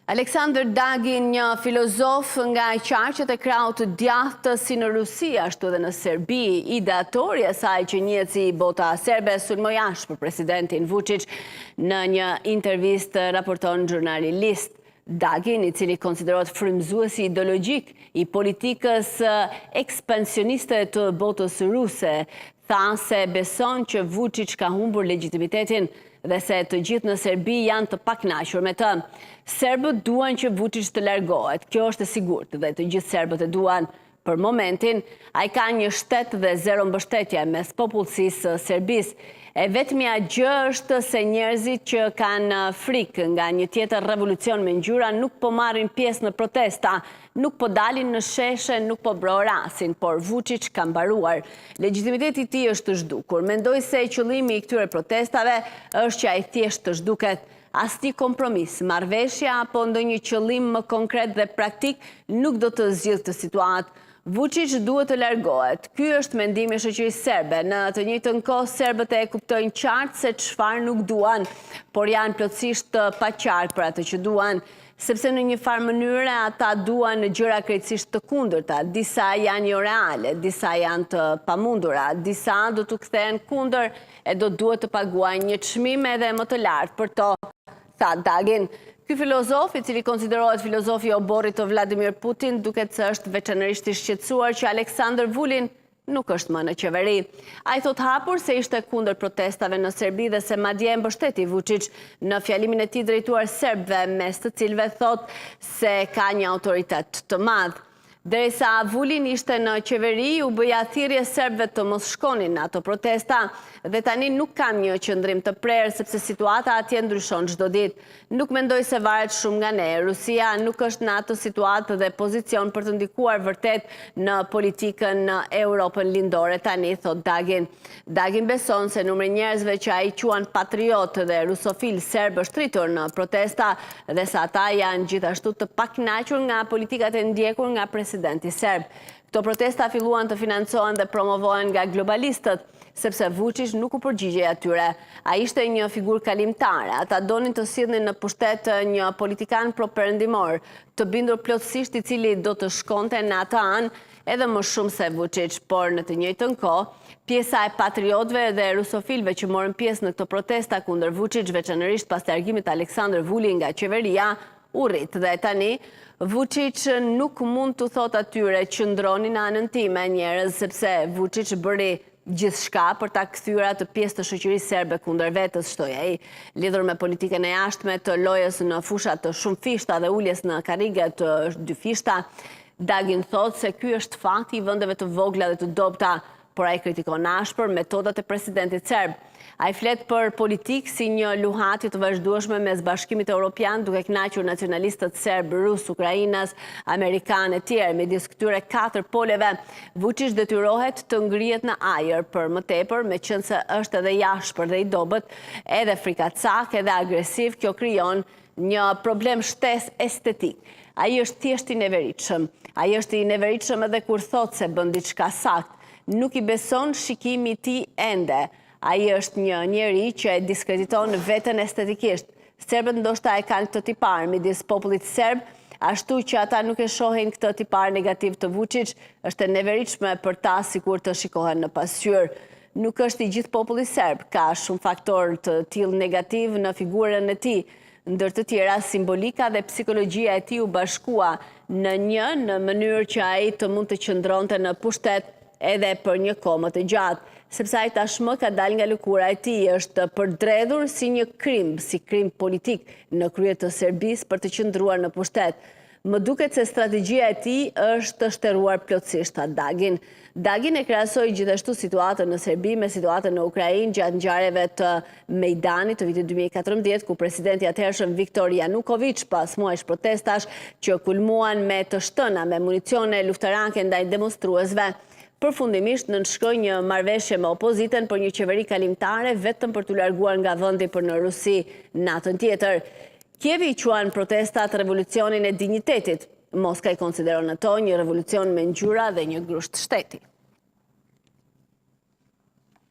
Aleksandr Dagin, një filozof nga qarqet e krahut të djathtë si në Rusi, ashtu dhe në Serbi, ideatori e saj që njihet si bota serbe, sulmoi për presidentin Vučić. Në një intervistë raporton jurnalist Dagin, i cili konsiderohet frymëzuesi ideologjik i politikës ekspansioniste të botës ruse, tha se beson që Vučić ka humbur legitimitetin dhe se të gjithë në Serbi janë të pakënaqur me të. Serbët duan që Vučić të largohet, kjo është e sigurt, dhe të gjithë serbët e duan. Për momentin, ai ka një shtet dhe zero mbështetje mes popullsisë Serbisë. E vetmja gjë është se njerëzit që kanë frikë nga një tjetër revolucion me ngjyra nuk po marrin pjesë në protesta, nuk po dalin në sheshe, nuk po brorasin, por Vučić ka mbaruar. Legitimiteti i tij është zhdukur. Mendoj se qëllimi i këtyre protestave është që ai thjesht të zhduket. Asnjë kompromis, marrëveshja apo ndonjë qëllim më konkret dhe praktik nuk do të zgjidhë këtë situatë. Vučić duhet të largohet. Ky është mendimi i shoqërisë serbe. Në të njëjtën kohë, serbët e kuptojnë qartë se çfarë nuk duan, por janë plotësisht të paqartë për atë që duan, sepse në një farë mënyre ata duan gjëra krejtësisht të kundërta. Disa janë jo reale, disa janë të pamundura, disa do të kthehen kundër e do duhet të paguajnë një çmim edhe më të lartë për to, tha Dagin. Ky filozof, i cili konsiderohet filozofi i oborrit të Vladimir Putin, duket se është veçanërisht i shqetësuar që Aleksandr Vulin nuk është më në qeveri. Ai thot hapur se ishte kundër protestave në Serbi dhe se madje e mbështeti Vučić në fjalimin e tij drejtuar serbëve, mes të cilëve thot se ka një autoritet të madh. Derisa Vulin ishte në qeveri, u bëja thirrje serbëve të mos shkonin në ato protesta dhe tani nuk kam një qëndrim të prerë sepse situata atje ndryshon çdo ditë. Nuk mendoj se varet shumë nga ne. Rusia nuk është në atë situatë dhe pozicion për të ndikuar vërtet në politikën në Europën lindore tani, thot Dagin. Dagin beson se numri njerëzve që ai quan patriotë dhe rusofil serb është rritur në protesta dhe sa ata janë gjithashtu të pakënaqur nga politikat e ndjekur nga presidenti serb. Këto protesta filluan të financohen dhe promovohen nga globalistët, sepse Vučić nuk u përgjigjej atyre. Ai ishte një figurë kalimtare. Ata donin të sillnin në pushtet një politikan pro-perëndimor, të bindur plotësisht i cili do të shkonte në atë anë edhe më shumë se Vučić, por në të njëjtën kohë, pjesa e patriotëve dhe rusofilëve që morën pjesë në këto protesta kundër Vučić, veçanërisht pas largimit Aleksandr Vulin nga qeveria, u rrit dhe tani Vučić nuk mund të thot atyre qëndroni në anën time njerëz, sepse Vučić bëri gjithçka për ta kthyer atë pjesë të shoqërisë serbe kundër vetës, shtoi ai, lidhur me politikën e jashtme të lojës në fusha të shumë fishta dhe uljes në karrige të dy fishta. Dagin thot se ky është fakti i vendeve të vogla dhe të dobta, por ai kritikon ashpër metodat e presidentit serb. Ai flet për politikë si një luhatje të vazhdueshme mes Bashkimit Evropian, duke kënaqur nacionalistët serb, rus, ukrainas, amerikanë e tjerë. Midis këtyre 4 poleve, Vučić detyrohet të ngrihet në ajër për më tepër, meqense është edhe i ashpër dhe i dobët, edhe frikacak, edhe agresiv. Kjo krijon një problem shtesë estetik. Ai është thjesht i neveritshëm. Ai është i neveritshëm edhe kur thot se bën diçka saktë. Nuk i beson shikimi i tij ende. Ai është një njeri që e diskrediton veten estetikisht. Serbët ndoshta e kanë këtë tipar midis popullit serb, ashtu që ata nuk e shohin këtë tipar negativ të Vučić, është e neveritshme për ta sikur të shikohen në pasqyrë. Nuk është i gjithë populli serb, ka shumë faktorë të tillë negativ në figurën e tij. Ndër të tjera, simbolika dhe psikologjia e tij u bashkua në mënyrë që ai të mund të qëndronte në pushtet edhe për një kohë më të gjatë, sepse ai tashmë ka dalë nga lëkura e tij, është përdredhur si një krim, si krim politik në krye të Serbisë për të qëndruar në pushtet. Më duket se strategjia e tij është shtëruar plotësisht, tha Dagin. Dagin e krahasoi gjithashtu situatën në Serbi me situatën në Ukrainë gjatë ngjarjeve të Mejdanit të vitit 2014, ku presidenti atëhershëm Viktor Yanukovych, pas muajsh protestash që kulmuan me të shtëna me municione luftaranke ndaj demonstruesve, përfundimisht nënshkroi një marrëveshje me opozitën për një qeveri kalimtare vetëm për t'u larguar nga vendi për në Rusi natën tjetër. Kievi i quan protestat revolucionin e dinjitetit. Moska i konsideron ato një revolucion me ngjyra dhe një grusht shteti.